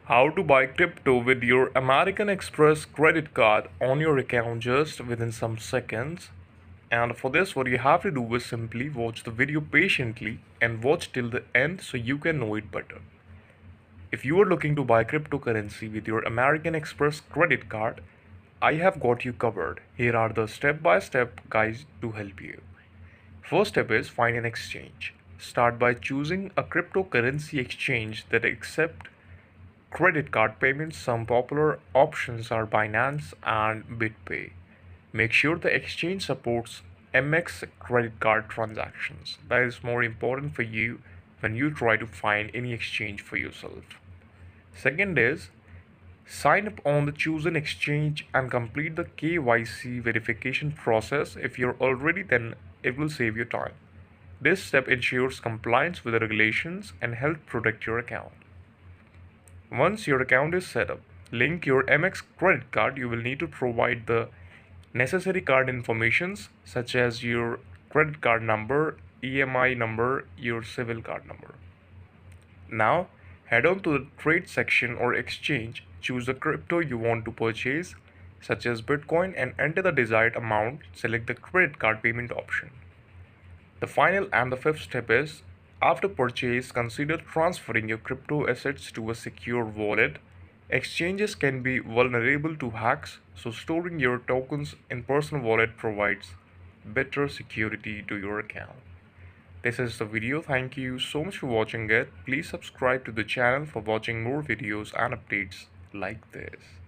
How to buy crypto with your American Express credit card on your account just within some seconds. And for this, what you have to do is simply watch the video patiently and watch till the end so you can know it better. If you are looking to buy cryptocurrency with your American Express credit card, I have got you covered. Here are the step-by-step guides to help you. First step is find an exchange. Start by choosing a cryptocurrency exchange that accepts credit card payments. Some popular options are Binance and BitPay. Make sure the exchange supports Amex credit card transactions. That is more important for you when you try to find any exchange for yourself. Second is sign up on the chosen exchange and complete the KYC verification process. If you're already, then it will save you time. This step ensures compliance with the regulations and help protect your account. Once your account is set up, link your Amex credit card. You will need to provide the necessary card informations such as your credit card number, EMI number, your civil card number. Now, head on to the trade section or exchange, choose the crypto you want to purchase, such as Bitcoin, and enter the desired amount. Select the credit card payment option. The final and the fifth step is after purchase, consider transferring your crypto assets to a secure wallet. Exchanges can be vulnerable to hacks, so storing your tokens in personal wallet provides better security to your account. This is the video. Thank you so much for watching it. Please subscribe to the channel for watching more videos and updates like this.